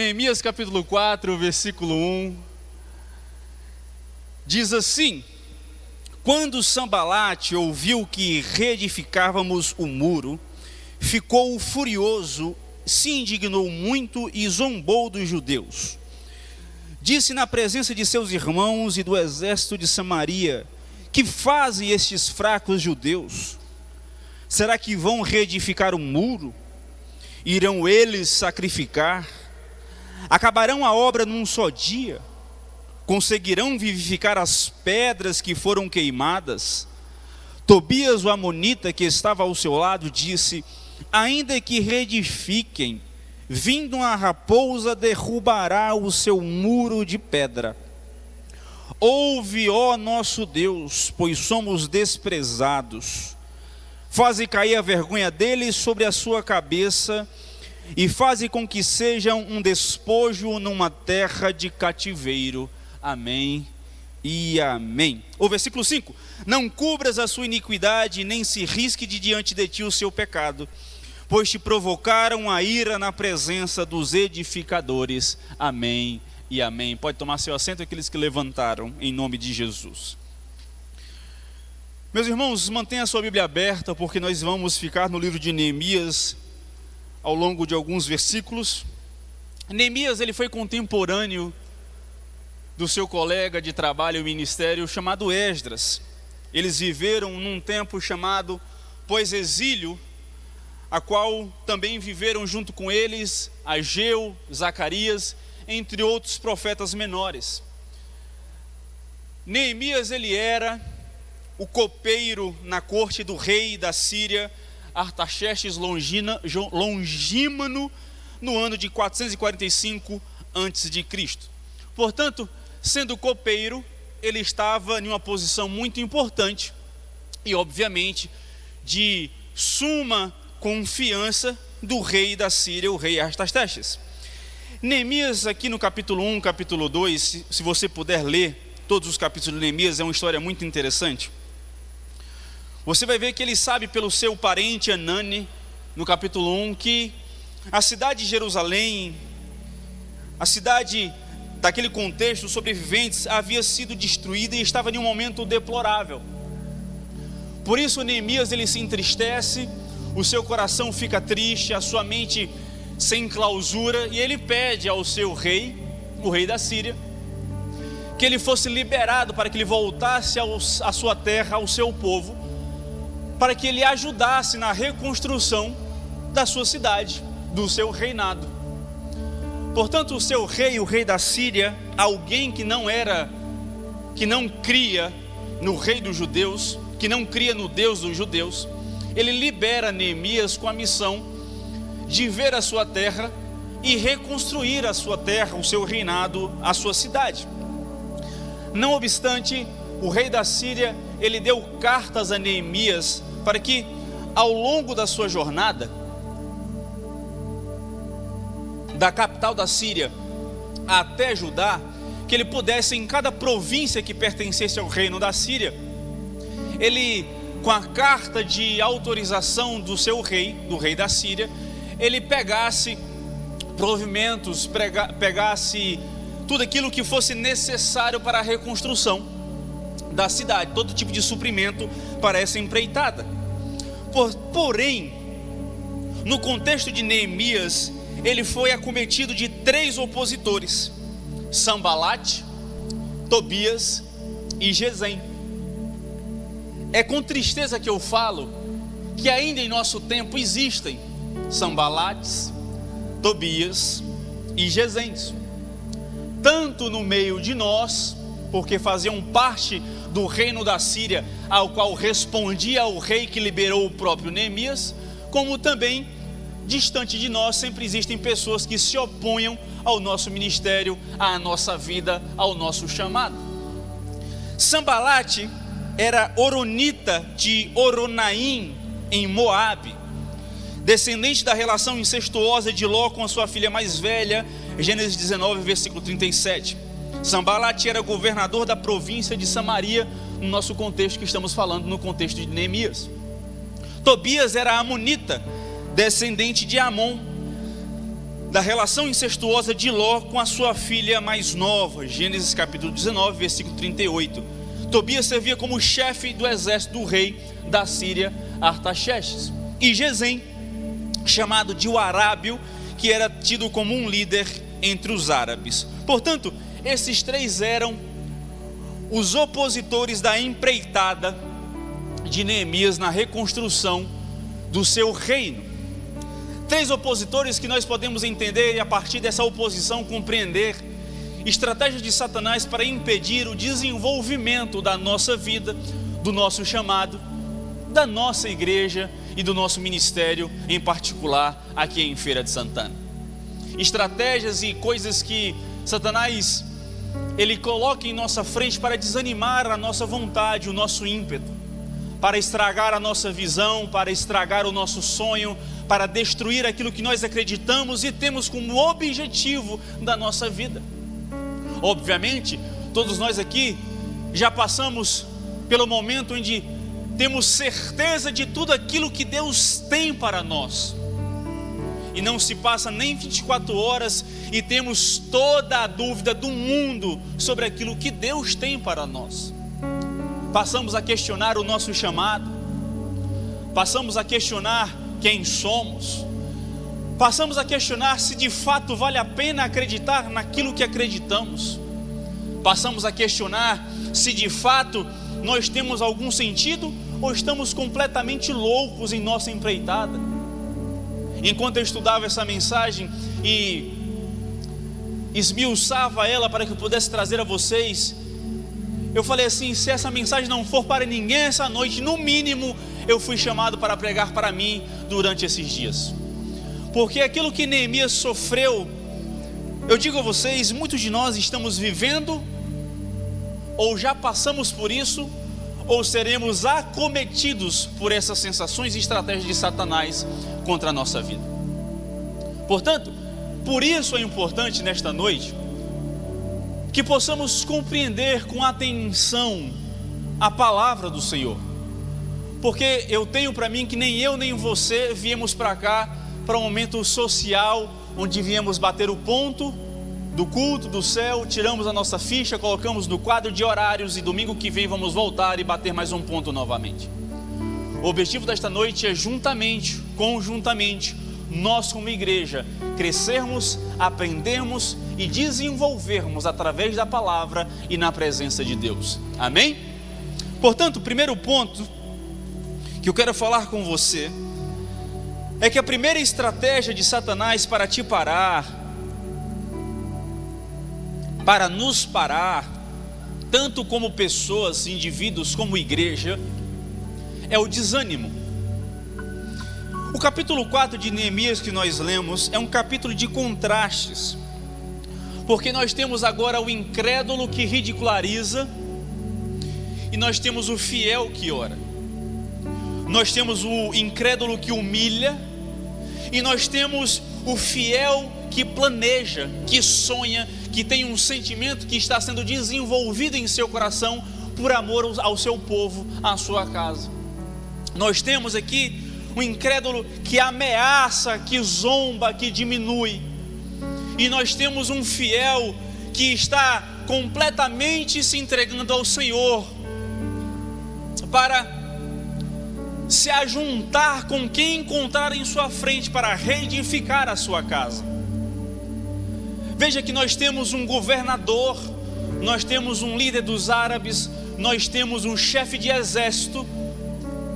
Neemias capítulo 4, versículo 1, diz assim: quando Sanbalate ouviu que reedificávamos o muro, ficou furioso, se indignou muito e zombou dos judeus. Disse na presença de seus irmãos e do exército de Samaria: que fazem estes fracos judeus? Será que vão reedificar o muro? Irão eles sacrificar? Acabarão a obra num só dia? Conseguirão vivificar as pedras que foram queimadas? Tobias, o amonita, que estava ao seu lado, disse: ainda que reedifiquem, vindo a raposa derrubará o seu muro de pedra. Ouve, ó nosso Deus, pois somos desprezados. Faze cair a vergonha deles sobre a sua cabeça, e faze com que sejam um despojo numa terra de cativeiro. Amém e amém. O versículo 5: não cubras a sua iniquidade, nem se risque de diante de ti o seu pecado, pois te provocaram a ira na presença dos edificadores. Amém e amém. Pode tomar seu assento aqueles que levantaram, em nome de Jesus. Meus irmãos, mantenha a sua Bíblia aberta, porque nós vamos ficar no livro de Neemias ao longo de alguns versículos. Neemias, ele foi contemporâneo do seu colega de trabalho e ministério chamado Esdras. Eles viveram num tempo chamado pós-exílio, a qual também viveram junto com eles Ageu, Zacarias, entre outros profetas menores. Neemias, ele era o copeiro na corte do rei da Síria, Artaxerxes Longímano, no ano de 445 a.C. Portanto, sendo copeiro, ele estava em uma posição muito importante e, obviamente, de suma confiança do rei da Síria, o rei Artaxerxes. Neemias, aqui no capítulo 1, capítulo 2, se você puder ler todos os capítulos de Neemias, é uma história muito interessante. Você vai ver que ele sabe pelo seu parente Anani, no capítulo 1, que a cidade de Jerusalém, a cidade daquele contexto, os sobreviventes, havia sido destruída e estava em um momento deplorável. Por isso Neemias, ele se entristece, o seu coração fica triste, a sua mente sem clausura, e ele pede ao seu rei, o rei da Síria, que ele fosse liberado para que ele voltasse à sua terra, ao seu povo, para que ele ajudasse na reconstrução da sua cidade, do seu reinado. Portanto, o seu rei, o rei da Síria, alguém que não cria no rei dos judeus, que não cria no Deus dos judeus, ele libera Neemias com a missão de ver a sua terra e reconstruir a sua terra, o seu reinado, a sua cidade. Não obstante, o rei da Síria, ele deu cartas a Neemias para que, ao longo da sua jornada, da capital da Síria até Judá, que ele pudesse, em cada província que pertencesse ao reino da Síria, ele, com a carta de autorização do seu rei, do rei da Síria, ele pegasse provimentos, pegasse tudo aquilo que fosse necessário para a reconstrução da cidade, todo tipo de suprimento para essa empreitada. Porém, no contexto de Neemias, ele foi acometido de 3 opositores: Sanbalate, Tobias e Gesem. É com tristeza que eu falo que ainda em nosso tempo existem Sanbalates, Tobias e Gesems, tanto no meio de nós, porque faziam parte do reino da Síria, ao qual respondia o rei que liberou o próprio Neemias, como também distante de nós sempre existem pessoas que se opunham ao nosso ministério, à nossa vida, ao nosso chamado. Sanbalate era horonita de Horonaim, em Moabe, descendente da relação incestuosa de Ló com a sua filha mais velha, Gênesis 19, versículo 37. Sanbalate era governador da província de Samaria, no nosso contexto que estamos falando, no contexto de Neemias. Tobias era amonita, descendente de Amon. da relação incestuosa de Ló com a sua filha mais nova. Gênesis capítulo 19, versículo 38. Tobias servia como chefe do exército do rei da Síria, Artaxerxes. E Gesem, chamado de o Arábio, que era tido como um líder entre os árabes. Portanto, esses três eram os opositores da empreitada de Neemias na reconstrução do seu reino. Três opositores que nós podemos entender e a partir dessa oposição compreender estratégias de Satanás para impedir o desenvolvimento da nossa vida, do nosso chamado, da nossa igreja e do nosso ministério, em particular aqui em Feira de Santana. Estratégias e coisas que Satanás ele coloca em nossa frente para desanimar a nossa vontade, o nosso ímpeto, para estragar a nossa visão, para estragar o nosso sonho, para destruir aquilo que nós acreditamos e temos como objetivo da nossa vida. Obviamente, todos nós aqui já passamos pelo momento onde temos certeza de tudo aquilo que Deus tem para nós. E não se passa nem 24 horas e temos toda a dúvida do mundo sobre aquilo que Deus tem para nós. Passamos a questionar o nosso chamado, passamos a questionar quem somos, passamos a questionar se de fato vale a pena acreditar naquilo que acreditamos, passamos a questionar se de fato nós temos algum sentido ou estamos completamente loucos em nossa empreitada. Enquanto eu estudava essa mensagem e esmiuçava ela para que eu pudesse trazer a vocês, eu falei assim: se essa mensagem não for para ninguém essa noite, no mínimo eu fui chamado para pregar para mim durante esses dias. Porque aquilo que Neemias sofreu, eu digo a vocês, muitos de nós estamos vivendo, ou já passamos por isso, ou seremos acometidos por essas sensações e estratégias de Satanás contra a nossa vida. Portanto, por isso é importante nesta noite que possamos compreender com atenção a palavra do Senhor, porque eu tenho para mim que nem eu nem você viemos para cá para um momento social onde viemos bater o ponto do culto do céu, tiramos a nossa ficha, colocamos no quadro de horários e domingo que vem vamos voltar e bater mais um ponto novamente. O objetivo desta noite é conjuntamente, nós como igreja, crescermos, aprendermos e desenvolvermos através da palavra e na presença de Deus. Amém? Portanto, o primeiro ponto que eu quero falar com você é que a primeira estratégia de Satanás para te parar, para nos parar, tanto como pessoas, indivíduos, como igreja, é o desânimo. O capítulo 4 de Neemias que nós lemos é um capítulo de contrastes, porque nós temos agora o incrédulo que ridiculariza, e nós temos o fiel que ora. Nós temos o incrédulo que humilha, e nós temos o fiel que planeja, que sonha, que tem um sentimento que está sendo desenvolvido em seu coração por amor ao seu povo, à sua casa. Nós temos aqui um incrédulo que ameaça, que zomba, que diminui, e nós temos um fiel que está completamente se entregando ao Senhor para se ajuntar com quem encontrar em sua frente para reedificar a sua casa. Veja que nós temos um governador, nós temos um líder dos árabes, nós temos um chefe de exército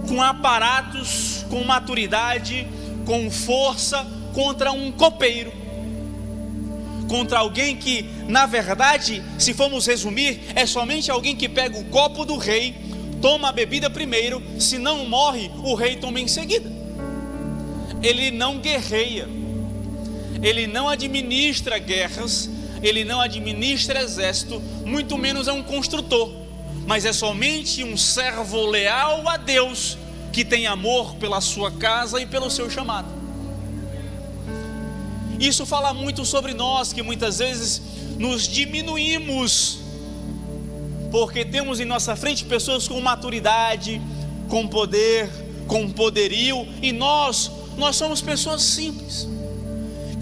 com aparatos, com maturidade, com força, contra um copeiro, contra alguém que, na verdade, se formos resumir, é somente alguém que pega o copo do rei, toma a bebida primeiro, se não morre, o rei toma em seguida. Ele não guerreia, ele não administra guerras, ele não administra exército, muito menos é um construtor, mas é somente um servo leal a Deus, que tem amor pela sua casa e pelo seu chamado. Isso fala muito sobre nós, que muitas vezes nos diminuímos, porque temos em nossa frente pessoas com maturidade, com poder, com poderio, e nós somos pessoas simples,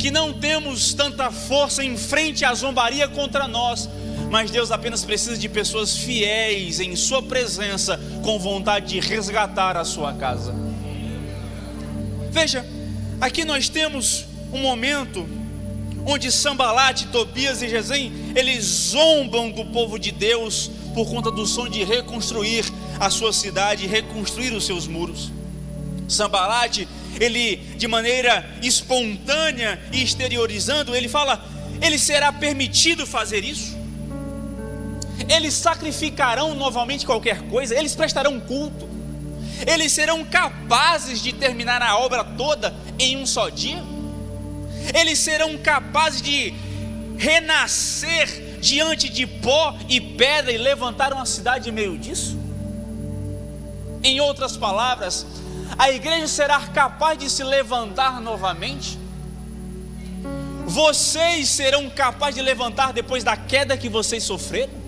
que não temos tanta força em frente à zombaria contra nós, mas Deus apenas precisa de pessoas fiéis em sua presença, com vontade de resgatar a sua casa. Veja, aqui nós temos um momento onde Sambalate, Tobias e Gesem, eles zombam do povo de Deus por conta do sonho de reconstruir a sua cidade, reconstruir os seus muros. Sambalate, ele de maneira espontânea e exteriorizando, ele fala: ele será permitido fazer isso? Eles sacrificarão novamente qualquer coisa? Eles prestarão culto? Eles serão capazes de terminar a obra toda em um só dia? Eles serão capazes de renascer diante de pó e pedra e levantar uma cidade em meio disso? Em outras palavras, a igreja será capaz de se levantar novamente? Vocês serão capazes de levantar depois da queda que vocês sofreram?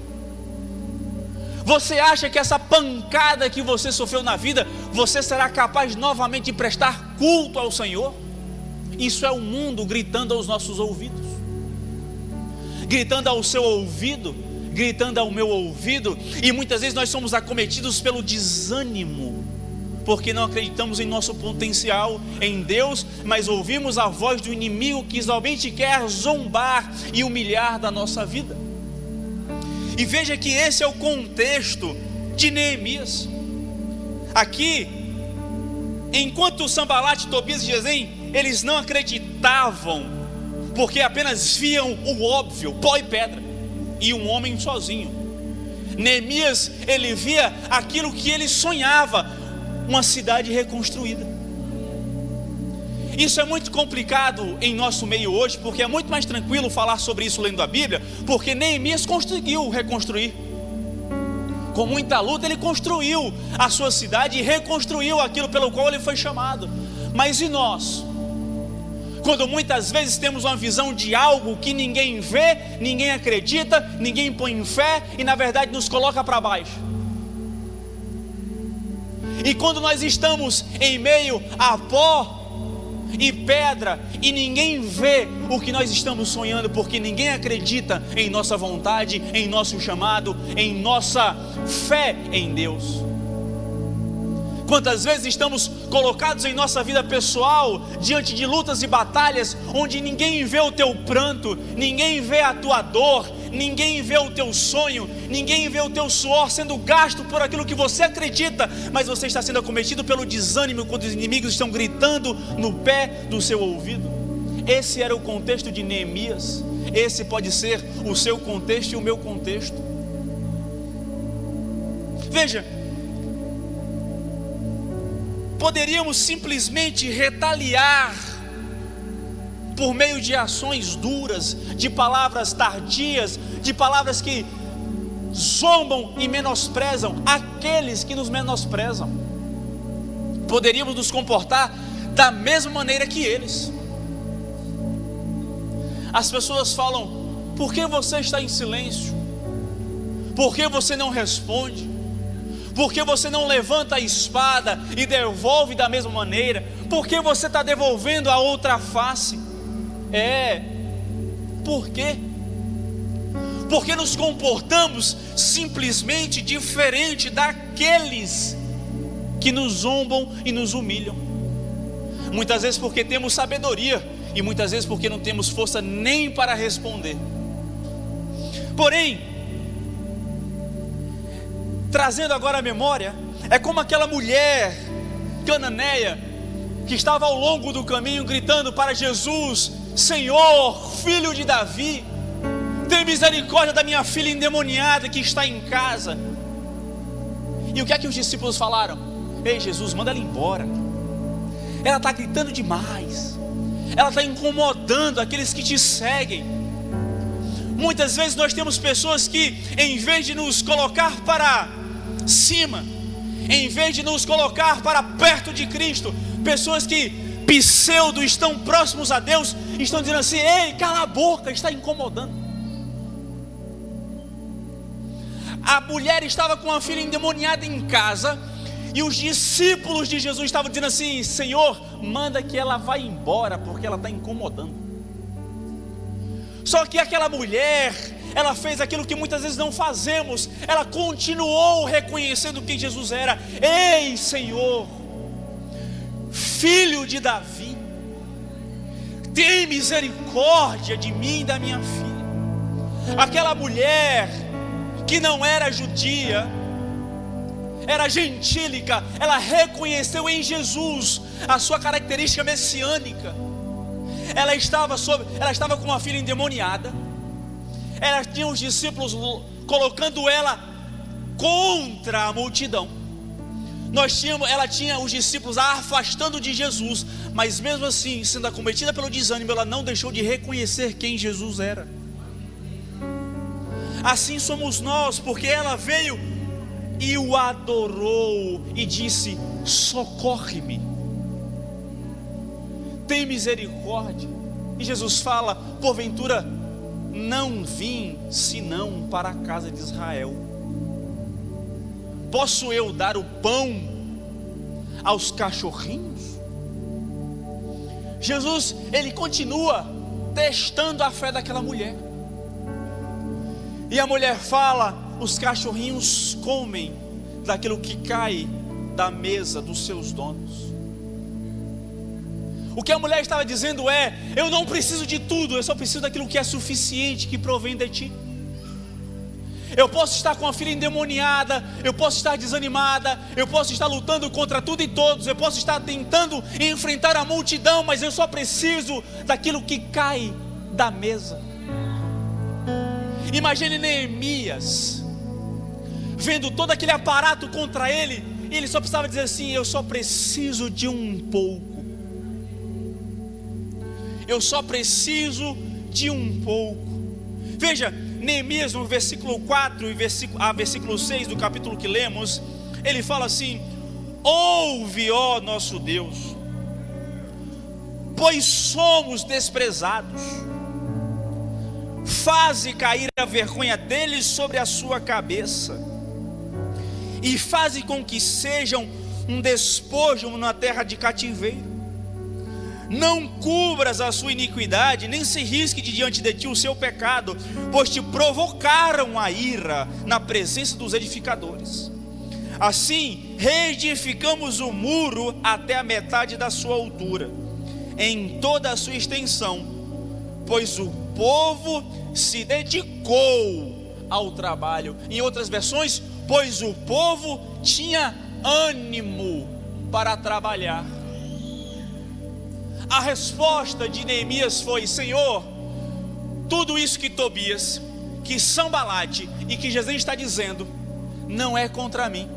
Você acha que essa pancada que você sofreu na vida, você será capaz novamente de prestar culto ao Senhor? Isso é o mundo gritando aos nossos ouvidos, gritando ao seu ouvido, gritando ao meu ouvido. E muitas vezes nós somos acometidos pelo desânimo, porque não acreditamos em nosso potencial em Deus, mas ouvimos a voz do inimigo que somente quer zombar e humilhar da nossa vida. E veja que esse é o contexto de Neemias. Aqui, enquanto Sambalate, Tobias e Gesem, eles não acreditavam, porque apenas viam o óbvio, pó e pedra, e um homem sozinho. Neemias, ele via aquilo que ele sonhava, uma cidade reconstruída. Isso é muito complicado em nosso meio hoje, porque é muito mais tranquilo falar sobre isso lendo a Bíblia, porque Neemias conseguiu reconstruir. Com muita luta ele construiu a sua cidade e reconstruiu aquilo pelo qual ele foi chamado. Mas e nós? Quando muitas vezes temos uma visão de algo que ninguém vê, ninguém acredita, ninguém põe em fé e na verdade nos coloca para baixo. E quando nós estamos em meio a pó e pedra e ninguém vê o que nós estamos sonhando, porque ninguém acredita em nossa vontade, em nosso chamado, em nossa fé em Deus. Quantas vezes estamos colocados em nossa vida pessoal diante de lutas e batalhas onde ninguém vê o teu pranto, ninguém vê a tua dor, ninguém vê o teu sonho, ninguém vê o teu suor sendo gasto por aquilo que você acredita, mas você está sendo acometido pelo desânimo quando os inimigos estão gritando no pé do seu ouvido. Esse era o contexto de Neemias. Esse pode ser o seu contexto e o meu contexto. Veja, poderíamos simplesmente retaliar por meio de ações duras, de palavras tardias, de palavras que zombam e menosprezam aqueles que nos menosprezam. Poderíamos nos comportar da mesma maneira que eles. As pessoas falam: por que você está em silêncio? Por que você não responde? Por que você não levanta a espada e devolve da mesma maneira? Por que você está devolvendo a outra face? Por quê? Porque nos comportamos simplesmente diferente daqueles que nos zombam e nos humilham. Muitas vezes porque temos sabedoria e muitas vezes porque não temos força nem para responder. Porém, trazendo agora a memória, é como aquela mulher cananeia que estava ao longo do caminho gritando para Jesus: Senhor, filho de Davi, tem misericórdia da minha filha endemoniada que está em casa. E o que é que os discípulos falaram? Ei, Jesus, manda ela embora, ela está gritando demais, ela está incomodando aqueles que te seguem. Muitas vezes nós temos pessoas que, em vez de nos colocar para cima, em vez de nos colocar para perto de Cristo, pessoas que pseudo estão próximos a Deus, estão dizendo assim: ei, cala a boca, está incomodando. A mulher estava com a filha endemoniada em casa, e os discípulos de Jesus estavam dizendo assim: Senhor, manda que ela vá embora, porque ela está incomodando. Só que aquela mulher, ela fez aquilo que muitas vezes não fazemos. Ela continuou reconhecendo quem Jesus era. Ei, Senhor, Filho de Davi, tem misericórdia de mim e da minha filha. Aquela mulher que não era judia, era gentílica, ela reconheceu em Jesus a sua característica messiânica. Ela estava com uma filha endemoniada. Ela tinha os discípulos colocando ela contra a multidão. Ela tinha os discípulos a afastando de Jesus, mas mesmo assim, sendo acometida pelo desânimo, ela não deixou de reconhecer quem Jesus era. Assim somos nós, porque ela veio e o adorou e disse: socorre-me, tem misericórdia. E Jesus fala: porventura não vim senão para a casa de Israel. Posso eu dar o pão aos cachorrinhos? Jesus, ele continua testando a fé daquela mulher. E a mulher fala: os cachorrinhos comem daquilo que cai da mesa dos seus donos. O que a mulher estava dizendo é: eu não preciso de tudo, eu só preciso daquilo que é suficiente, que provém de ti. Eu posso estar com a filha endemoniada, eu posso estar desanimada, eu posso estar lutando contra tudo e todos, eu posso estar tentando enfrentar a multidão, mas eu só preciso daquilo que cai da mesa. Imagine Neemias vendo todo aquele aparato contra ele, e ele só precisava dizer assim: eu só preciso de um pouco. Eu só preciso de um pouco. Veja, Neemias no versículo 4 e versículo 6 do capítulo que lemos, ele fala assim: ouve, ó nosso Deus, pois somos desprezados. Faze cair a vergonha deles sobre a sua cabeça, e faze com que sejam um despojo na terra de cativeiro. Não cubras a sua iniquidade, nem se risque de diante de ti o seu pecado, pois te provocaram a ira na presença dos edificadores. Assim reedificamos o muro até a metade da sua altura, em toda a sua extensão, pois o povo se dedicou ao trabalho. Em outras versões, pois o povo tinha ânimo para trabalhar. A resposta de Neemias foi: Senhor, tudo isso que Tobias, que Sanbalate e que Jesus está dizendo, não é contra mim.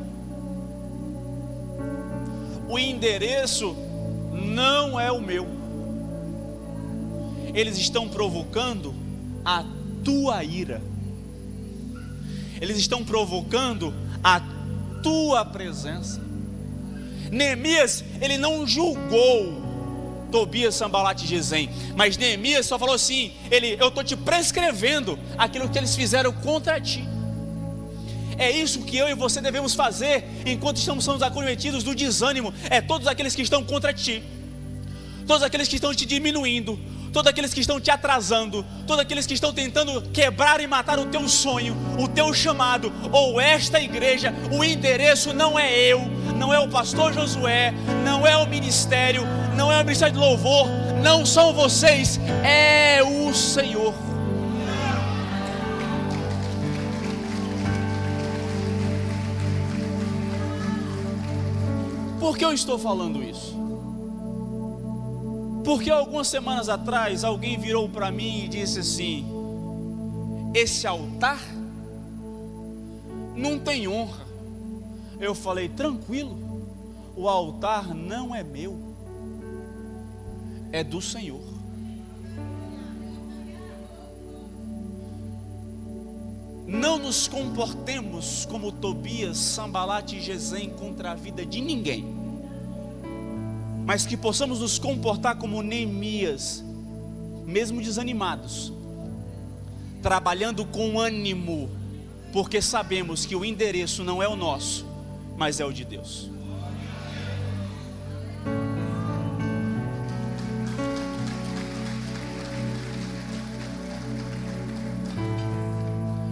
O endereço não é o meu. Eles estão provocando a tua ira. Eles estão provocando a tua presença. Neemias, ele não julgou Tobias, Sanbalate e Gesem, mas Neemias só falou assim: eu estou te prescrevendo aquilo que eles fizeram contra ti. É isso que eu e você devemos fazer enquanto estamos sendo acometidos do desânimo. É todos aqueles que estão contra ti, todos aqueles que estão te diminuindo, todos aqueles que estão te atrasando, todos aqueles que estão tentando quebrar e matar o teu sonho, o teu chamado, ou esta igreja. O endereço não é eu, não é o pastor Josué, não é o ministério, não é o ministério de louvor, não são vocês, é o Senhor. Por que eu estou falando isso? Porque algumas semanas atrás alguém virou para mim e disse assim: esse altar não tem honra. Eu falei: tranquilo, o altar não é meu, é do Senhor. Não nos comportemos como Tobias, Sanbalate e Gesem contra a vida de ninguém, mas que possamos nos comportar como Neemias, mesmo desanimados, trabalhando com ânimo, porque sabemos que o endereço não é o nosso, mas é o de Deus.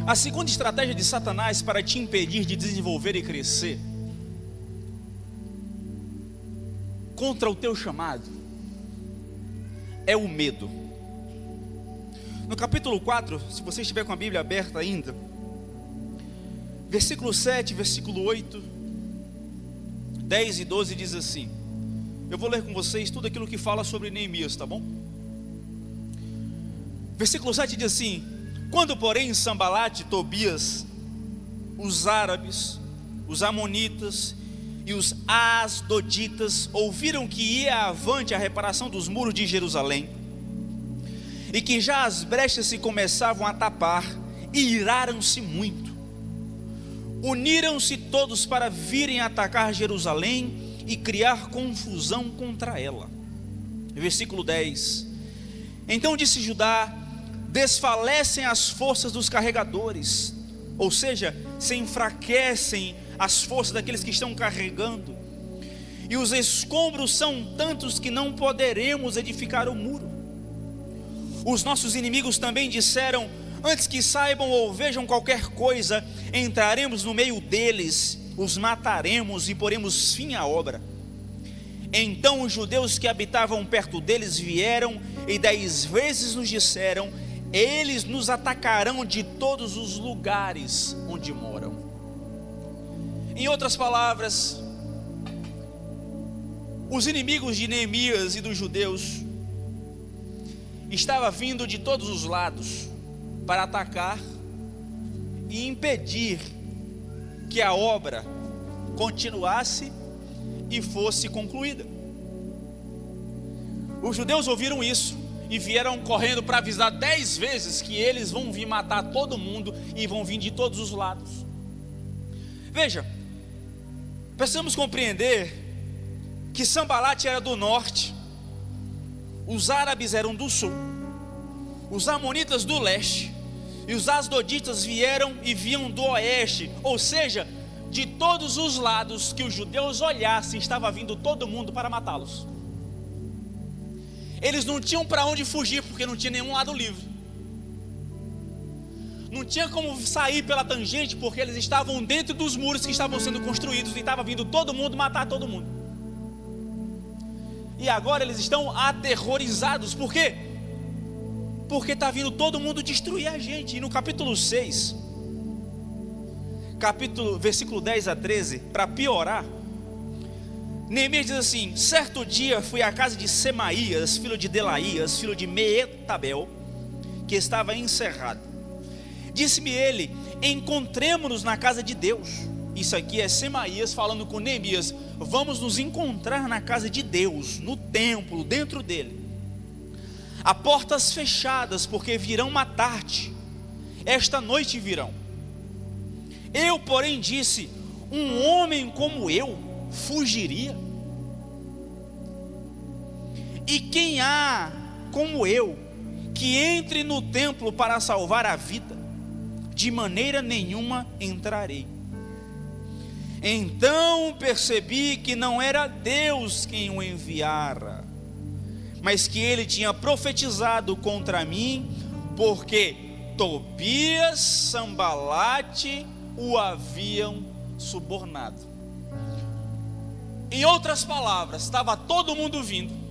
A segunda estratégia de Satanás para te impedir de desenvolver e crescer contra o teu chamado é o medo. No capítulo 4, se você estiver com a Bíblia aberta ainda, versículo 7, versículo 8, 10 e 12 diz assim. Eu vou ler com vocês tudo aquilo que fala sobre Neemias, tá bom? Versículo 7 diz assim: quando porém Sambalate, Tobias, os árabes, os amonitas e os asdoditas ouviram que ia avante a reparação dos muros de Jerusalém, e que já as brechas se começavam a tapar, e iraram-se muito. Uniram-se todos para virem atacar Jerusalém e criar confusão contra ela. Versículo 10. Então disse Judá: desfalecem as forças dos carregadores, ou seja, se enfraquecem as forças daqueles que estão carregando, e os escombros são tantos que não poderemos edificar o muro. Os nossos inimigos também disseram: antes que saibam ou vejam qualquer coisa, entraremos no meio deles, os mataremos e poremos fim à obra. Então os judeus que habitavam perto deles vieram e 10 vezes nos disseram: eles nos atacarão de todos os lugares onde moram. Em outras palavras, os inimigos de Neemias e dos judeus estavam vindo de todos os lados para atacar e impedir que a obra continuasse e fosse concluída. Os judeus ouviram isso e vieram correndo para avisar 10 vezes que eles vão vir matar todo mundo e vão vir de todos os lados. Veja, precisamos compreender que Sambalate era do norte, os árabes eram do sul, os amonitas do leste, e os asdoditas vieram e vinham do oeste, ou seja, de todos os lados que os judeus olhassem, estava vindo todo mundo para matá-los. Eles não tinham para onde fugir, porque não tinha nenhum lado livre. Não tinha como sair pela tangente, porque eles estavam dentro dos muros que estavam sendo construídos, e estava vindo todo mundo matar todo mundo. E agora eles estão aterrorizados. Por quê? Porque está vindo todo mundo destruir a gente. E no capítulo 6, versículo 10 a 13, para piorar, Neemias diz assim: certo dia fui à casa de Semaías, filho de Delaías, filho de Meetabel, que estava encerrado. Disse-me ele: encontremo-nos na casa de Deus. Isso aqui é Semaías falando com Neemias: vamos nos encontrar na casa de Deus, no templo, dentro dele, a portas fechadas, porque virão matar-te, esta noite virão. Eu, porém, disse: um homem como eu fugiria? E quem há como eu que entre no templo para salvar a vida? De maneira nenhuma entrarei. Então percebi que não era Deus quem o enviara, mas que ele tinha profetizado contra mim, porque Tobias, Sambalate o haviam subornado. Em outras palavras, estava todo mundo vindo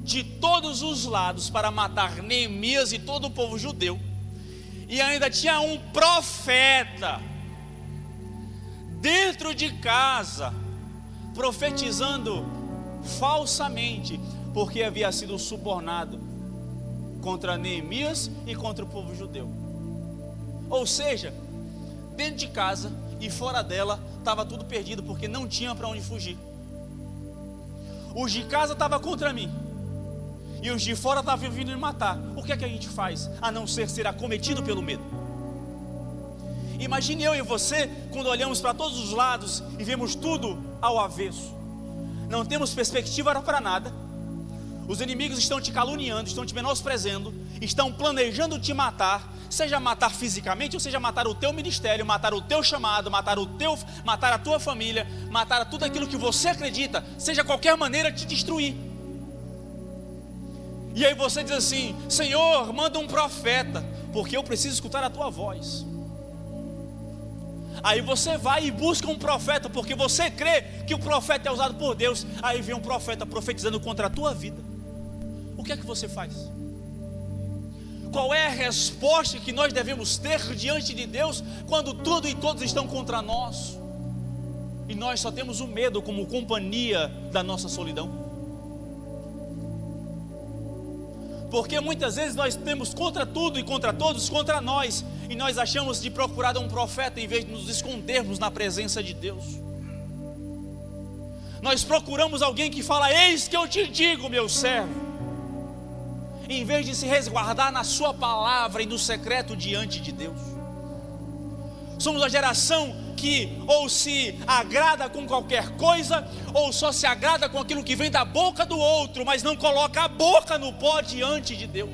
de todos os lados para matar Neemias e todo o povo judeu, e ainda tinha um profeta dentro de casa profetizando falsamente, porque havia sido subornado contra Neemias e contra o povo judeu. Ou seja, dentro de casa e fora dela estava tudo perdido, porque não tinha para onde fugir. Os de casa estavam contra mim e os de fora estavam vindo me matar. O que é que a gente faz a não ser acometido pelo medo? Imagine eu e você quando olhamos para todos os lados e vemos tudo ao avesso. Não temos perspectiva para nada. Os inimigos estão te caluniando, estão te menosprezando, estão planejando te matar, seja matar fisicamente, ou seja matar o teu ministério, matar o teu chamado, matar a tua família, matar tudo aquilo que você acredita, seja qualquer maneira te destruir. E aí você diz assim: Senhor, manda um profeta, porque eu preciso escutar a tua voz. Aí você vai e busca um profeta, porque você crê que o profeta é usado por Deus. Aí vem um profeta profetizando contra a tua vida. O que é que você faz? Qual é a resposta que nós devemos ter diante de Deus quando tudo e todos estão contra nós? E nós só temos o medo como companhia da nossa solidão. Porque muitas vezes nós temos contra tudo e contra todos, contra nós, e nós achamos de procurar um profeta em vez de nos escondermos na presença de Deus. Nós procuramos alguém que fala: eis que eu te digo, meu servo, em vez de se resguardar na sua palavra e no secreto diante de Deus. Somos a geração que ou se agrada com qualquer coisa, ou só se agrada com aquilo que vem da boca do outro, mas não coloca a boca no pó diante de Deus.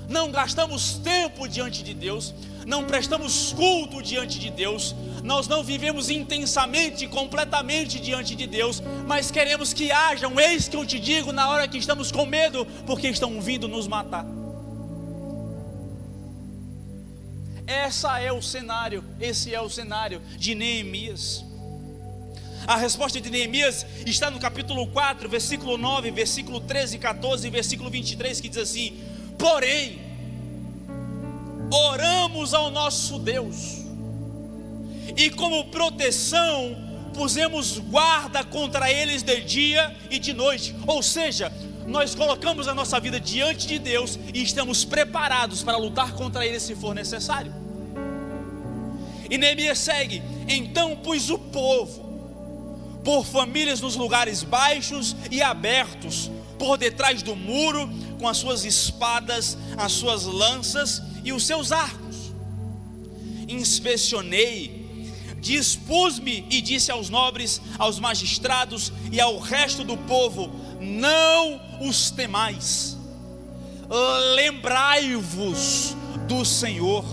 Não gastamos tempo diante de Deus, não prestamos culto diante de Deus, nós não vivemos intensamente, completamente diante de Deus, mas queremos que haja um eis que eu te digo na hora que estamos com medo, porque estão vindo nos matar. Esse é o cenário de Neemias. A resposta de Neemias está no capítulo 4, versículo 9, versículo 13, 14 e versículo 23, que diz assim: porém, oramos ao nosso Deus, e como proteção pusemos guarda contra eles de dia e de noite. Ou seja, nós colocamos a nossa vida diante de Deus e estamos preparados para lutar contra eles se for necessário. E Neemias segue: então pus o povo por famílias nos lugares baixos e abertos, por detrás do muro, com as suas espadas, as suas lanças e os seus arcos. Inspecionei, dispus-me e disse aos nobres, aos magistrados e ao resto do povo: não os temais, lembrai-vos do Senhor,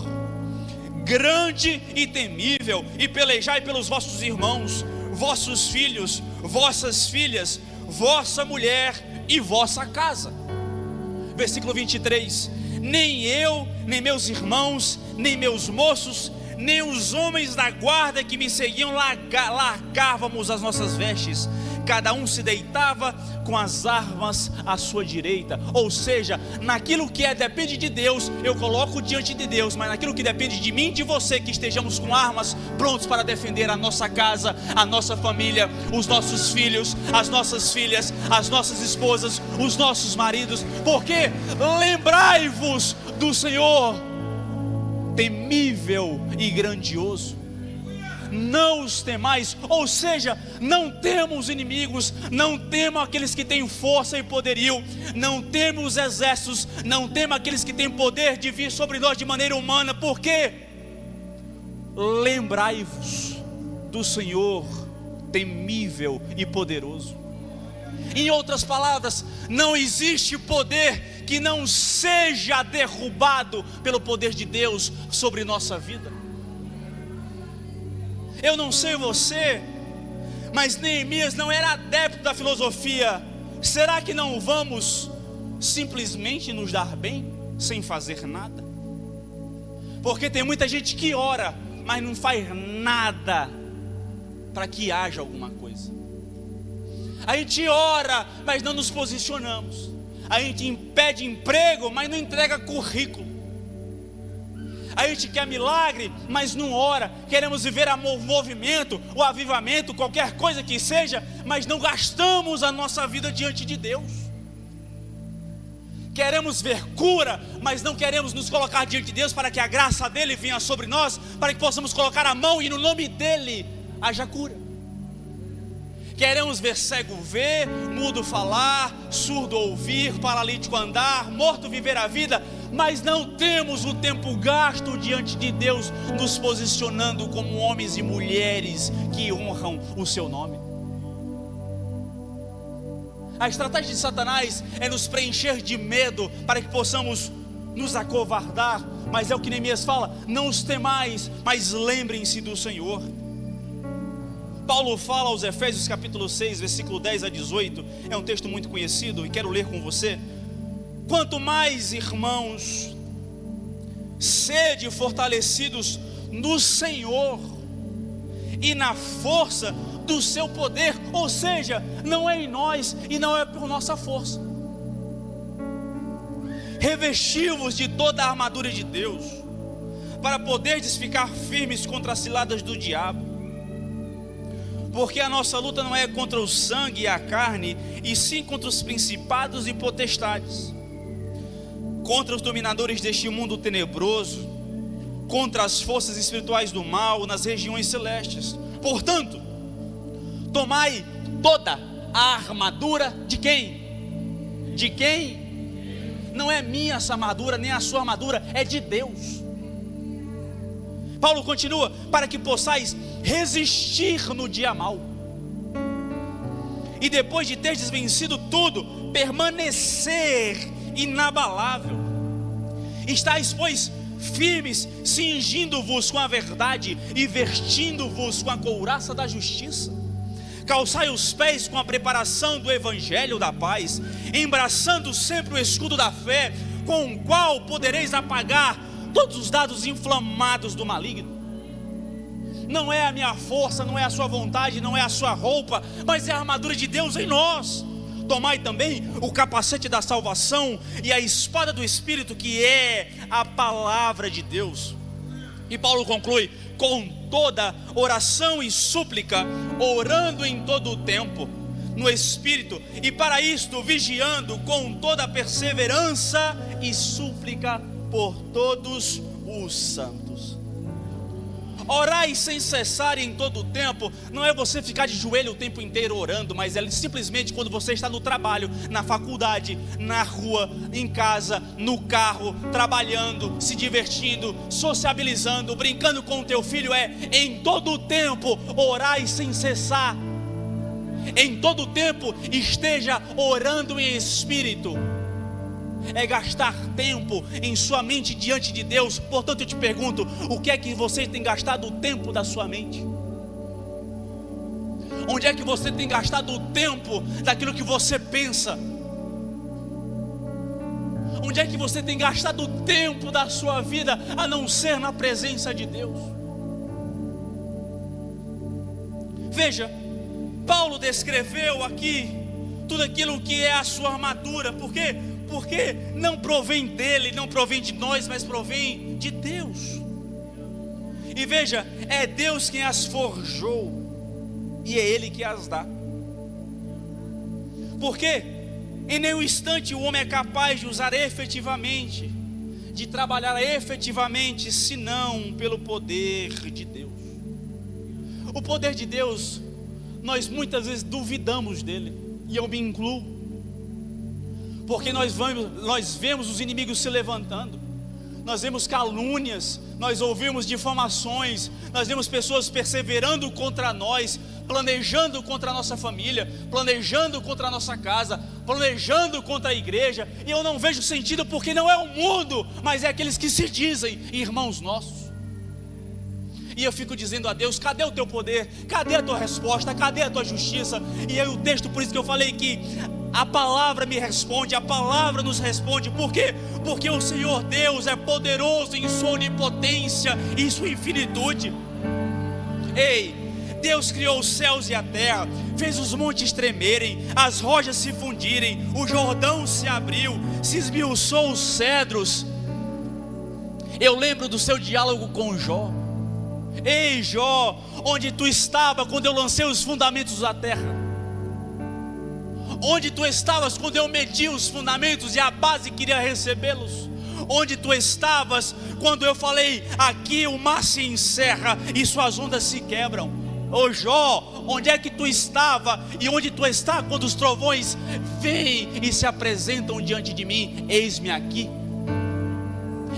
grande e temível, e pelejai pelos vossos irmãos, vossos filhos, vossas filhas, vossa mulher e vossa casa. Versículo 23: nem eu, nem meus irmãos, nem meus moços, nem os homens da guarda que me seguiam largávamos as nossas vestes, cada um se deitava com as armas à sua direita. Ou seja, naquilo que depende de Deus, eu coloco diante de Deus, mas naquilo que depende de mim e de você, que estejamos com armas prontos para defender a nossa casa, a nossa família, os nossos filhos, as nossas filhas, as nossas esposas, os nossos maridos. Porque lembrai-vos do Senhor, temível e grandioso. Não os temais, ou seja, não temos inimigos, não temos aqueles que têm força e poderio, não temos exércitos, não temos aqueles que têm poder de vir sobre nós de maneira humana. Por quê? Lembrai-vos do Senhor temível e poderoso. Em outras palavras, não existe poder que não seja derrubado pelo poder de Deus sobre nossa vida. Eu não sei você, mas Neemias não era adepto da filosofia: será que não vamos simplesmente nos dar bem sem fazer nada? Porque tem muita gente que ora, mas não faz nada para que haja alguma coisa. A gente ora, mas não nos posicionamos. A gente pede emprego, mas não entrega currículo. A gente quer milagre, mas não ora. Queremos viver o movimento, o avivamento, qualquer coisa que seja, mas não gastamos a nossa vida diante de Deus. Queremos ver cura, mas não queremos nos colocar diante de Deus para que a graça dele venha sobre nós, para que possamos colocar a mão e no nome dele haja cura. Queremos ver cego ver, mudo falar, surdo ouvir, paralítico andar, morto viver a vida, mas não temos o tempo gasto diante de Deus, nos posicionando como homens e mulheres que honram o seu nome. A estratégia de Satanás é nos preencher de medo para que possamos nos acovardar, mas é o que Neemias fala: não os temais, mas lembrem-se do Senhor. Paulo fala aos Efésios capítulo 6, versículo 10 a 18, é um texto muito conhecido e quero ler com você: quanto mais, irmãos, sede fortalecidos no Senhor e na força do seu poder. Ou seja, não é em nós e não é por nossa força. Revesti-vos de toda a armadura de Deus, para poderdes ficar firmes contra as ciladas do diabo. Porque a nossa luta não é contra o sangue e a carne, e sim contra os principados e potestades, contra os dominadores deste mundo tenebroso, contra as forças espirituais do mal nas regiões celestes. Portanto, tomai toda a armadura de quem? De quem? Não é minha essa armadura, nem a sua armadura, é de Deus. Paulo continua: para que possais resistir no dia mau, e depois de teres vencido tudo, permanecer inabalável. Estais, pois, firmes, cingindo-vos com a verdade e vestindo-vos com a couraça da justiça. Calçai os pés com a preparação do evangelho da paz, embraçando sempre o escudo da fé, com o qual podereis apagar todos os dardos inflamados do maligno. Não é a minha força, não é a sua vontade, não é a sua roupa, mas é a armadura de Deus em nós. Tomai também o capacete da salvação e a espada do Espírito, que é a palavra de Deus. E Paulo conclui: com toda oração e súplica, orando em todo o tempo no Espírito, e para isto vigiando com toda perseverança e súplica por todos os santos. Orai sem cessar em todo o tempo, não é você ficar de joelho o tempo inteiro orando, mas é simplesmente quando você está no trabalho, na faculdade, na rua, em casa, no carro, trabalhando, se divertindo, sociabilizando, brincando com o teu filho. É em todo o tempo orai sem cessar. Em todo o tempo esteja orando em espírito. É gastar tempo em sua mente diante de Deus. Portanto, eu te pergunto: o que é que você tem gastado o tempo da sua mente? Onde é que você tem gastado o tempo daquilo que você pensa? Onde é que você tem gastado o tempo da sua vida, a não ser na presença de Deus? Veja, Paulo descreveu aqui tudo aquilo que é a sua armadura. Por quê? Porque não provém dele, não provém de nós, mas provém de Deus. E veja, é Deus quem as forjou, e é Ele que as dá. Porque em nenhum instante o homem é capaz de usar efetivamente, de trabalhar efetivamente, senão pelo poder de Deus. O poder de Deus, nós muitas vezes duvidamos dele, e eu me incluo. Porque nós vemos os inimigos se levantando, nós vemos calúnias, nós ouvimos difamações, nós vemos pessoas perseverando contra nós, planejando contra a nossa família, planejando contra a nossa casa, planejando contra a igreja. E eu não vejo sentido, porque não é o mundo, mas é aqueles que se dizem irmãos nossos. E eu fico dizendo a Deus: cadê o teu poder? Cadê a tua resposta? Cadê a tua justiça? E aí o texto, por isso que eu falei que a palavra me responde, a palavra nos responde. Por quê? Porque o Senhor Deus é poderoso em sua onipotência e sua infinitude. Ei, Deus criou os céus e a terra, fez os montes tremerem, as rochas se fundirem, o Jordão se abriu, se esmiuçou os cedros. Eu lembro do seu diálogo com Jó. Ei, Jó, onde tu estava quando eu lancei os fundamentos da terra? Onde tu estavas quando eu medi os fundamentos e a base queria recebê-los? Onde tu estavas quando eu falei: aqui o mar se encerra e suas ondas se quebram? Ô Jó, onde é que tu estava e onde tu está quando os trovões vêm e se apresentam diante de mim? Eis-me aqui.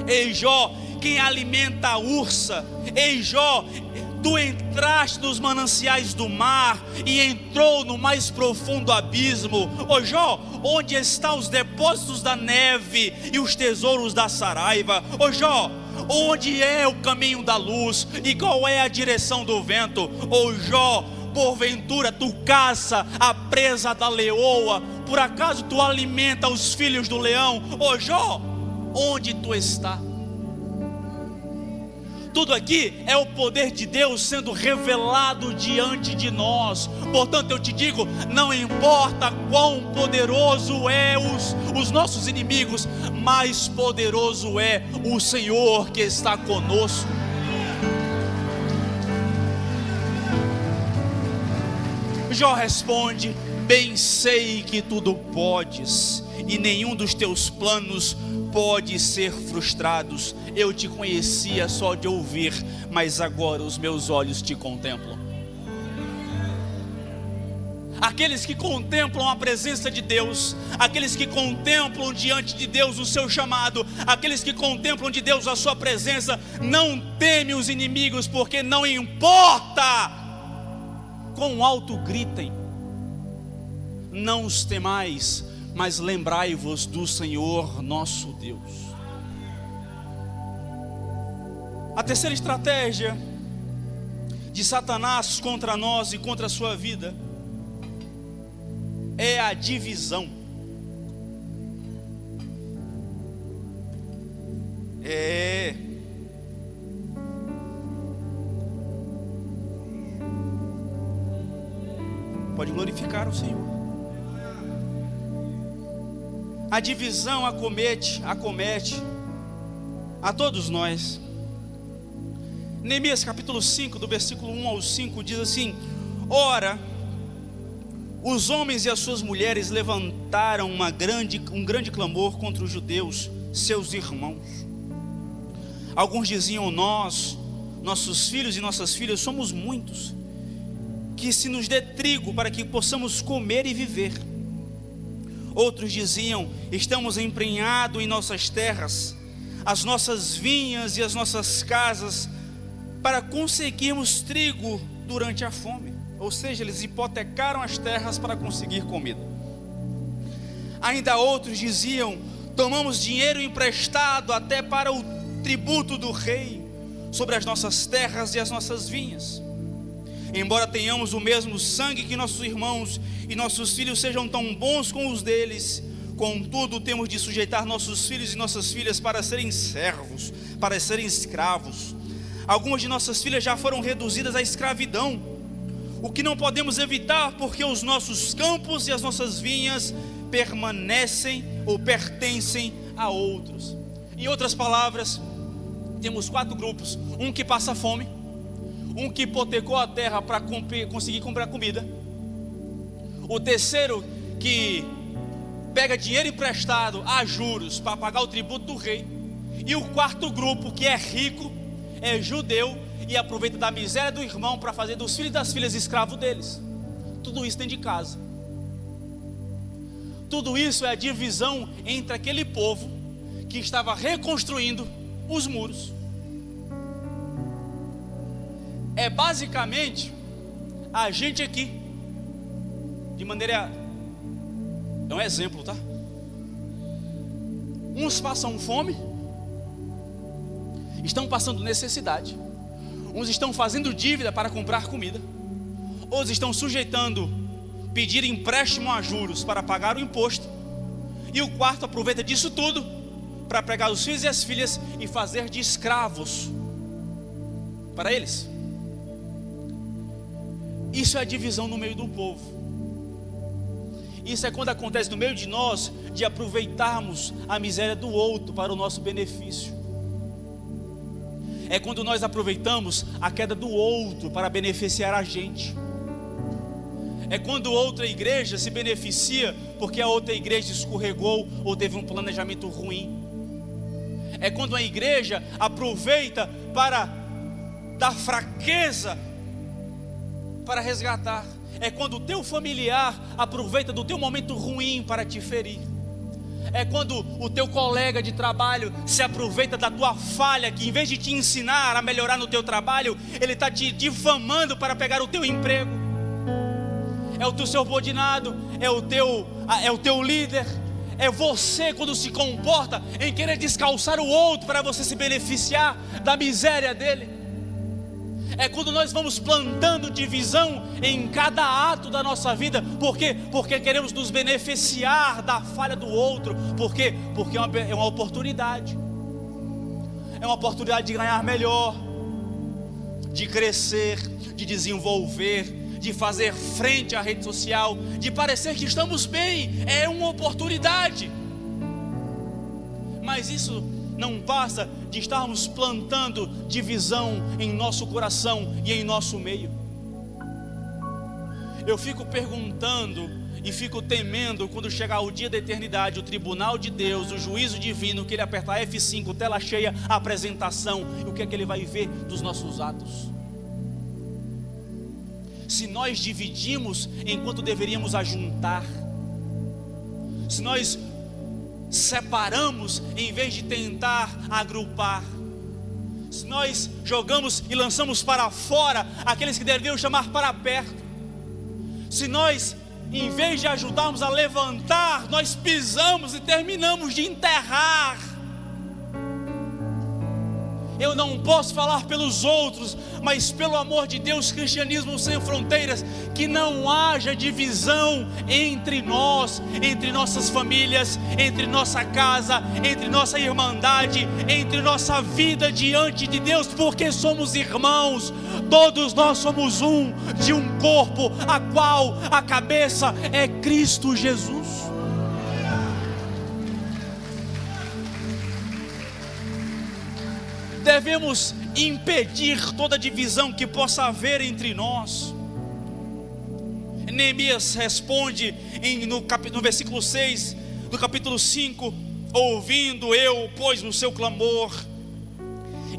Ei, Jó, quem alimenta a ursa? Ei, Jó, tu entraste nos mananciais do mar e entrou no mais profundo abismo. Ô Jó, onde estão os depósitos da neve e os tesouros da saraiva? Ô Jó, onde é o caminho da luz e qual é a direção do vento? Ô Jó, porventura tu caça a presa da leoa? Por acaso tu alimenta os filhos do leão? Ô Jó, onde tu está? Tudo aqui é o poder de Deus sendo revelado diante de nós. Portanto, eu te digo, não importa quão poderoso é os nossos inimigos, mais poderoso é o Senhor que está conosco. Jó responde: bem sei que tudo podes, e nenhum dos teus planos pode ser frustrados. Eu te conhecia só de ouvir, mas agora os meus olhos te contemplam. Aqueles que contemplam a presença de Deus, aqueles que contemplam diante de Deus o seu chamado, aqueles que contemplam de Deus a sua presença, não temem os inimigos, porque não importa quão alto gritem, não os temais, mas lembrai-vos do Senhor nosso Deus. A terceira estratégia de Satanás contra nós e contra a sua vida é a divisão. Pode glorificar o Senhor. A divisão acomete a todos nós. Neemias capítulo 5, do versículo 1 ao 5, diz assim: ora, os homens e as suas mulheres levantaram um grande clamor contra os judeus, seus irmãos. Alguns diziam: nossos filhos e nossas filhas somos muitos, que se nos dê trigo para que possamos comer e viver. Outros diziam: estamos empenhados em nossas terras, as nossas vinhas e as nossas casas, para conseguirmos trigo durante a fome. Ou seja, eles hipotecaram as terras para conseguir comida. Ainda outros diziam: tomamos dinheiro emprestado até para o tributo do rei sobre as nossas terras e as nossas vinhas. Embora tenhamos o mesmo sangue que nossos irmãos e nossos filhos sejam tão bons como os deles, contudo temos de sujeitar nossos filhos e nossas filhas para serem servos, para serem escravos. Algumas de nossas filhas já foram reduzidas à escravidão, o que não podemos evitar, porque os nossos campos e as nossas vinhas permanecem ou pertencem a outros. Em outras palavras, temos 4 grupos: um que passa fome, um que hipotecou a terra para conseguir comprar comida, o terceiro que pega dinheiro emprestado a juros para pagar o tributo do rei, e o quarto grupo que é rico, é judeu e aproveita da miséria do irmão para fazer dos filhos e das filhas escravos deles. Tudo isso dentro de casa. Tudo isso é a divisão entre aquele povo que estava reconstruindo os muros. É basicamente a gente aqui, de maneira, é um exemplo, tá? Uns passam fome, estão passando necessidade. Uns estão fazendo dívida para comprar comida. Outros estão sujeitando, pedir empréstimo a juros para pagar o imposto. E o quarto aproveita disso tudo para pegar os filhos e as filhas e fazer de escravos para eles. Isso é a divisão no meio do povo. Isso é quando acontece no meio de nós, de aproveitarmos a miséria do outro para o nosso benefício. É quando nós aproveitamos a queda do outro para beneficiar a gente. É quando outra igreja se beneficia porque a outra igreja escorregou ou teve um planejamento ruim. É quando a igreja aproveita para dar fraqueza para resgatar. É quando o teu familiar aproveita do teu momento ruim para te ferir. É quando o teu colega de trabalho se aproveita da tua falha, que em vez de te ensinar a melhorar no teu trabalho, ele está te difamando para pegar o teu emprego. É o teu subordinado, é o teu líder. É você quando se comporta em querer descalçar o outro para você se beneficiar da miséria dele. É quando nós vamos plantando divisão em cada ato da nossa vida. Por quê? Porque queremos nos beneficiar da falha do outro. Por quê? Porque é uma oportunidade. É uma oportunidade de ganhar melhor. de crescer, de desenvolver, de fazer frente à rede social, de parecer que estamos bem, é uma oportunidade. Mas isso não passa de estarmos plantando divisão em nosso coração e em nosso meio. Eu fico perguntando e fico temendo quando chegar o dia da eternidade, o tribunal de Deus, o juízo divino, que ele apertar F5, tela cheia, apresentação, e o que é que ele vai ver dos nossos atos? Se nós dividimos enquanto deveríamos ajuntar, se nós separamos em vez de tentar agrupar, se nós jogamos e lançamos para fora aqueles que deveriam chamar para perto, se nós, em vez de ajudarmos a levantar, nós pisamos e terminamos de enterrar. Eu não posso falar pelos outros, mas pelo amor de Deus, cristianismo sem fronteiras, que não haja divisão entre nós, entre nossas famílias, entre nossa casa, entre nossa irmandade, entre nossa vida diante de Deus, porque somos irmãos, todos nós somos um, de um corpo, a qual a cabeça é Cristo Jesus. Devemos impedir toda divisão que possa haver entre nós. Neemias responde no versículo 6 do capítulo 5: ouvindo eu, pois, o seu clamor,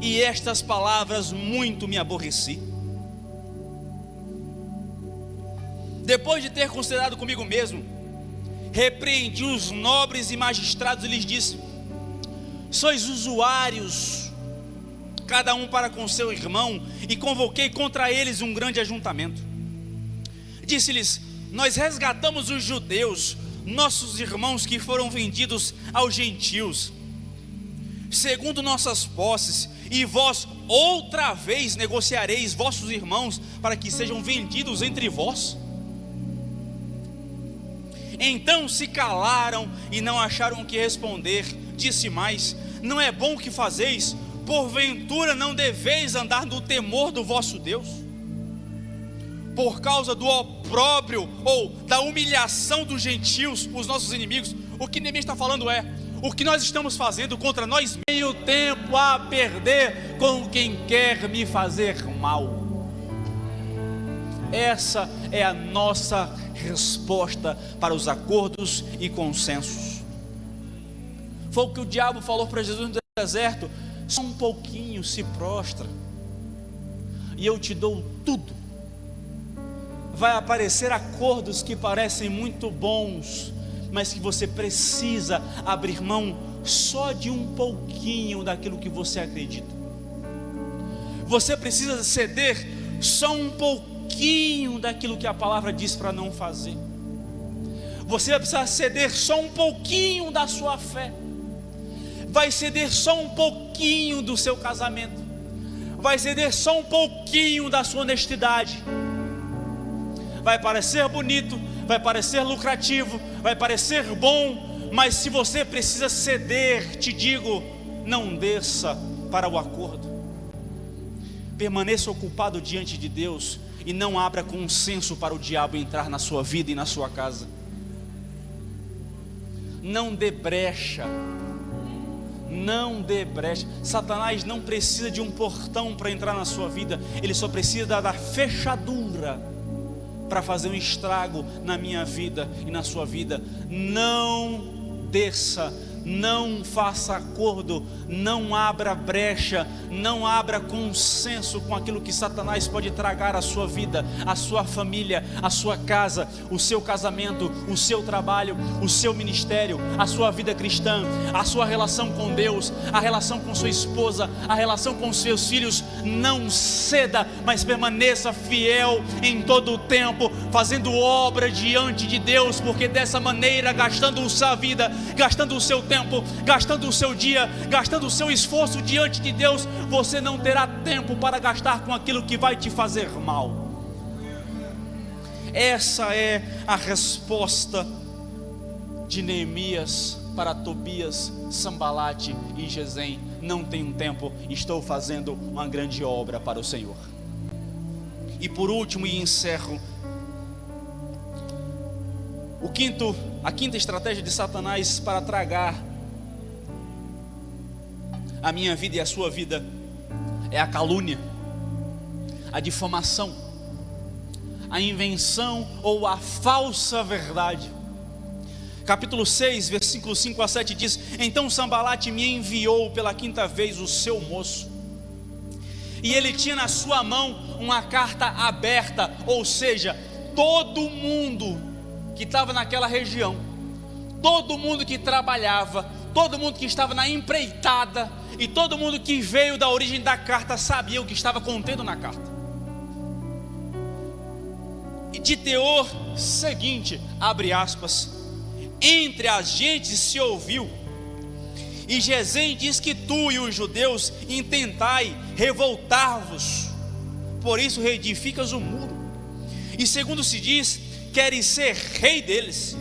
e estas palavras muito me aborreci. Depois de ter considerado comigo mesmo, repreendi os nobres e magistrados e lhes disse: sois usuários, cada um para com seu irmão, e convoquei contra eles um grande ajuntamento. Disse-lhes: nós resgatamos os judeus, nossos irmãos que foram vendidos aos gentios, segundo nossas posses, e vós outra vez negociareis vossos irmãos para que sejam vendidos entre vós. Então se calaram e não acharam o que responder. Disse mais: não é bom o que fazeis? Porventura não deveis andar no temor do vosso Deus? Por causa do opróbrio ou da humilhação dos gentios, os nossos inimigos. O que Neemias está falando é: o que nós estamos fazendo contra nós, meio tempo a perder com quem quer me fazer mal. Essa é a nossa resposta para os acordos e consensos. Foi o que o diabo falou para Jesus no deserto: só um pouquinho, se prostra e eu te dou tudo. Vai aparecer acordos que parecem muito bons, mas que você precisa abrir mão só de um pouquinho daquilo que você acredita. Você precisa ceder só um pouquinho daquilo que a palavra diz para não fazer. Você vai precisar ceder só um pouquinho da sua fé. Vai ceder só um pouquinho do seu casamento. Vai ceder só um pouquinho da sua honestidade. Vai parecer bonito, vai parecer lucrativo, vai parecer bom, mas se você precisa ceder, te digo, não desça para o acordo. Permaneça ocupado diante de Deus e não abra consenso para o diabo entrar na sua vida e na sua casa. Não dê brecha. Não dê brecha. Satanás não precisa de um portão para entrar na sua vida. Ele só precisa da fechadura para fazer um estrago na minha vida e na sua vida. Não desça, não faça acordo, não abra brecha, não abra consenso com aquilo que Satanás pode tragar à sua vida, à sua família, à sua casa, o seu casamento, o seu trabalho, o seu ministério, a sua vida cristã, a sua relação com Deus, a relação com sua esposa, a relação com seus filhos. Não ceda, mas permaneça fiel em todo o tempo, fazendo obra diante de Deus, porque dessa maneira, gastando a sua vida, gastando o seu tempo, gastando o seu dia, gastando o seu esforço diante de Deus, você não terá tempo para gastar com aquilo que vai te fazer mal. Essa é a resposta de Neemias para Tobias, Sambalate e Gesem: não tenho tempo, estou fazendo uma grande obra para o Senhor. E por último, e encerro, a quinta estratégia de Satanás para tragar a minha vida e a sua vida é a calúnia, a difamação, a invenção ou a falsa verdade. Capítulo 6, versículos 5 a 7 diz: então Sambalate me enviou pela quinta vez o seu moço, e ele tinha na sua mão uma carta aberta, ou seja, todo mundo que estava naquela região, todo mundo que trabalhava, todo mundo que estava na empreitada, e todo mundo que veio da origem da carta sabia o que estava contendo na carta. E de teor seguinte, abre aspas: entre as gentes se ouviu, e Gesem diz que tu e os judeus intentai revoltar-vos, por isso reedificas o muro, e segundo se diz, queres ser rei deles,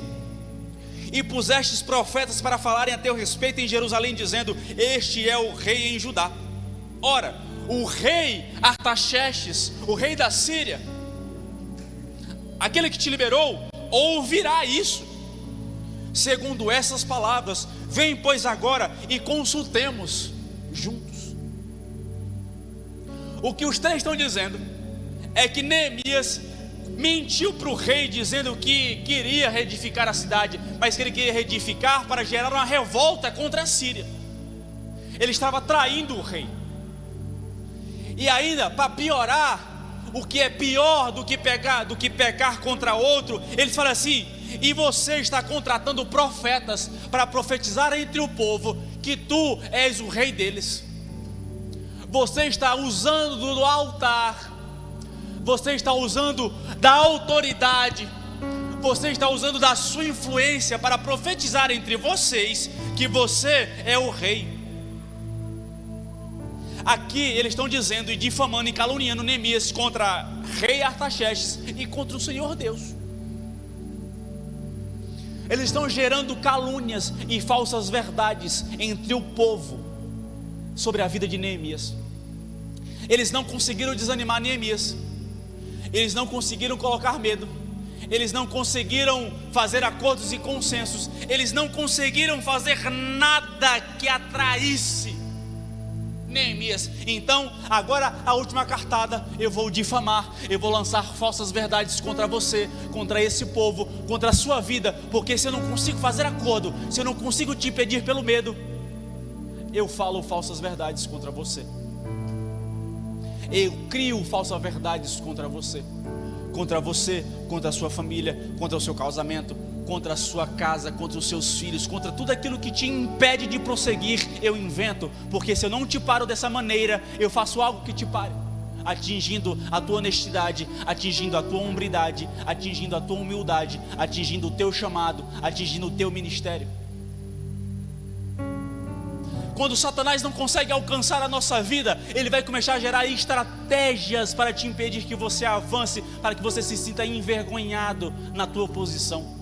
e pusestes profetas para falarem a teu respeito em Jerusalém, dizendo: este é o rei em Judá. Ora, o rei Artaxerxes, o rei da Síria, aquele que te liberou, ouvirá isso. Segundo essas palavras, vem pois agora e consultemos juntos. O que os três estão dizendo é que Neemias mentiu para o rei, dizendo que queria reedificar a cidade, mas que ele queria reedificar para gerar uma revolta contra a Síria. Ele estava traindo o rei. E ainda, para piorar, o que é pior do que pecar contra outro, ele fala assim: e você está contratando profetas para profetizar entre o povo que tu és o rei deles. Você está usando do altar, você está usando da autoridade, você está usando da sua influência para profetizar entre vocês que você é o rei. Aqui eles estão dizendo e difamando e caluniando Neemias contra rei Artaxerxes e contra o Senhor Deus. Eles estão gerando calúnias e falsas verdades entre o povo sobre a vida de Neemias. Eles não conseguiram desanimar Neemias, eles não conseguiram colocar medo, eles não conseguiram fazer acordos e consensos, eles não conseguiram fazer nada que atraísse Neemias. Então, agora a última cartada: eu vou difamar, eu vou lançar falsas verdades contra você, contra esse povo, contra a sua vida, porque se eu não consigo fazer acordo, se eu não consigo te impedir pelo medo, eu falo falsas verdades contra você. Eu crio falsas verdades contra você, contra a sua família, contra o seu casamento, contra a sua casa, contra os seus filhos, contra tudo aquilo que te impede de prosseguir. Eu invento, porque se eu não te paro dessa maneira, eu faço algo que te pare, atingindo a tua honestidade, atingindo a tua hombridade, atingindo a tua humildade, atingindo o teu chamado, atingindo o teu ministério. Quando Satanás não consegue alcançar a nossa vida, ele vai começar a gerar estratégias para te impedir que você avance, para que você se sinta envergonhado na tua posição.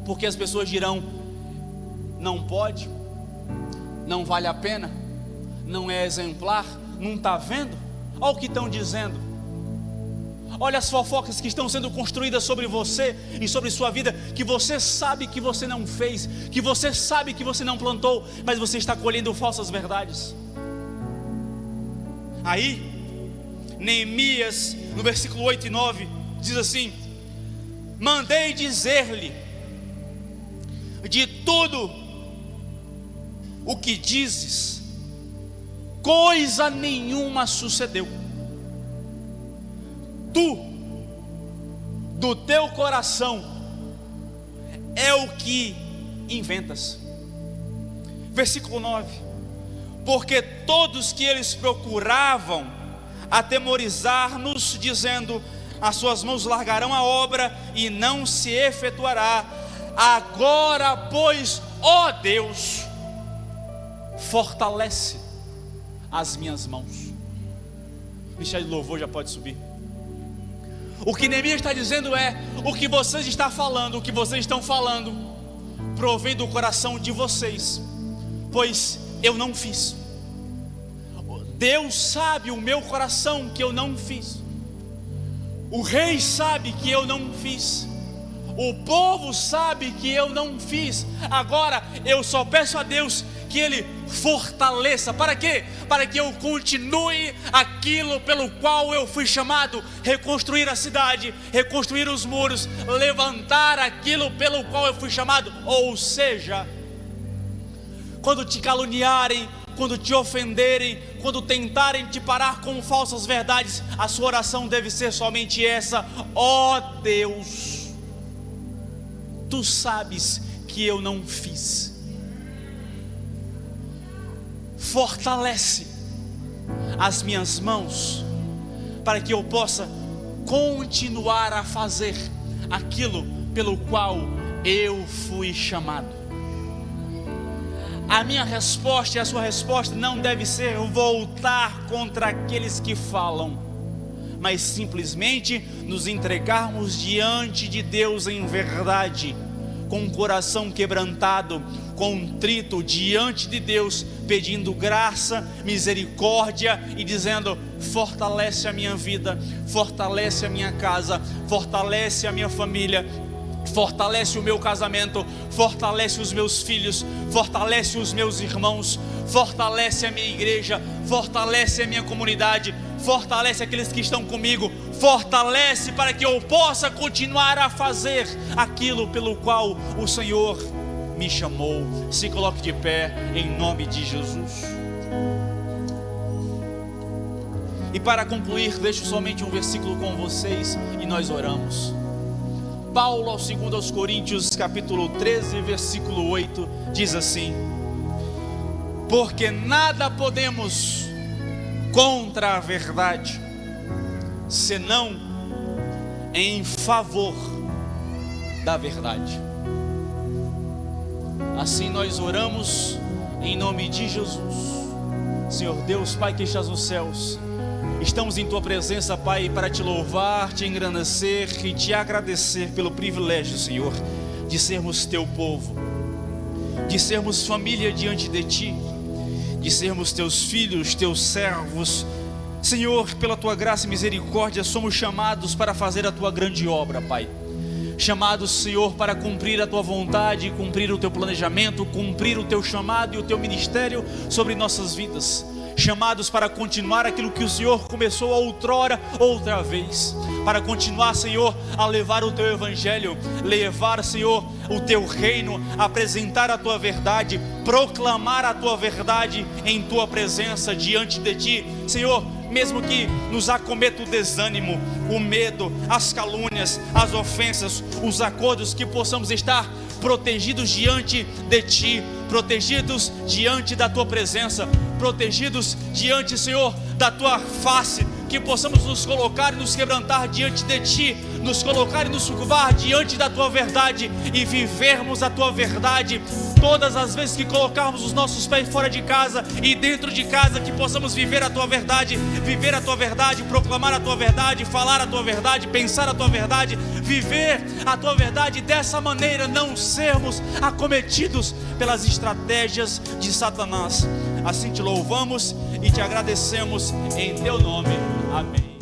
Porque as pessoas dirão: não pode, não vale a pena, não é exemplar, não está vendo? Olha o que estão dizendo. Olha as fofocas que estão sendo construídas sobre você e sobre sua vida, que você sabe que você não fez, que você sabe que você não plantou, mas você está colhendo falsas verdades. Aí, Neemias, no versículo 8 e 9, diz assim: mandei dizer-lhe de tudo o que dizes, coisa nenhuma sucedeu. Tu, do teu coração, é o que inventas. Versículo 9: porque todos que eles procuravam atemorizar-nos, dizendo: as suas mãos largarão a obra e não se efetuará. Agora, pois, ó Deus, fortalece as minhas mãos. Michel de louvor já pode subir. O que Neemias está dizendo é: o que vocês estão falando, o que vocês estão falando, provém do coração de vocês, pois eu não fiz. Deus sabe o meu coração que eu não fiz. O rei sabe que eu não fiz. O povo sabe que eu não fiz. Agora eu só peço a Deus que Ele fortaleça. Para quê? Para que eu continue aquilo pelo qual eu fui chamado: reconstruir a cidade, reconstruir os muros, levantar aquilo pelo qual eu fui chamado. Ou seja, quando te caluniarem, quando te ofenderem, quando tentarem te parar com falsas verdades, a sua oração deve ser somente essa: ó Deus, Tu sabes que eu não fiz. Fortalece as minhas mãos para que eu possa continuar a fazer aquilo pelo qual eu fui chamado. A minha resposta e a sua resposta não deve ser voltar contra aqueles que falam, mas simplesmente nos entregarmos diante de Deus em verdade, com o coração quebrantado, contrito diante de Deus, pedindo graça, misericórdia e dizendo: fortalece a minha vida, fortalece a minha casa, fortalece a minha família, fortalece o meu casamento, fortalece os meus filhos, fortalece os meus irmãos, fortalece a minha igreja, fortalece a minha comunidade, fortalece aqueles que estão comigo, fortalece para que eu possa continuar a fazer aquilo pelo qual o Senhor me chamou. Se coloque de pé em nome de Jesus. E para concluir, deixo somente um versículo com vocês e nós oramos. Paulo ao 2 Coríntios capítulo 13 versículo 8 diz assim: porque nada podemos contra a verdade, senão em favor da verdade. Assim nós oramos em nome de Jesus. Senhor Deus, Pai que estás nos céus, estamos em Tua presença, Pai, para Te louvar, Te engrandecer e Te agradecer pelo privilégio, Senhor, de sermos Teu povo, de sermos família diante de Ti, de sermos Teus filhos, Teus servos. Senhor, pela Tua graça e misericórdia, somos chamados para fazer a Tua grande obra, Pai. Chamados, Senhor, para cumprir a Tua vontade, cumprir o Teu planejamento, cumprir o Teu chamado e o Teu ministério sobre nossas vidas. Chamados para continuar aquilo que o Senhor começou outrora, outra vez. Para continuar, Senhor, a levar o Teu evangelho, levar, Senhor, o Teu reino, apresentar a Tua verdade, proclamar a Tua verdade em Tua presença diante de Ti. Senhor, mesmo que nos acometa o desânimo, o medo, as calúnias, as ofensas, os acordos, que possamos estar protegidos diante de Ti, protegidos diante da Tua presença, protegidos diante, Senhor, da Tua face, que possamos nos colocar e nos quebrantar diante de Ti, nos colocar e nos curvar diante da Tua verdade e vivermos a Tua verdade. Todas as vezes que colocarmos os nossos pés fora de casa e dentro de casa, que possamos viver a Tua verdade, proclamar a Tua verdade, falar a Tua verdade, pensar a Tua verdade, viver a Tua verdade, dessa maneira não sermos acometidos pelas estratégias de Satanás. Assim Te louvamos e Te agradecemos em Teu nome. Amém.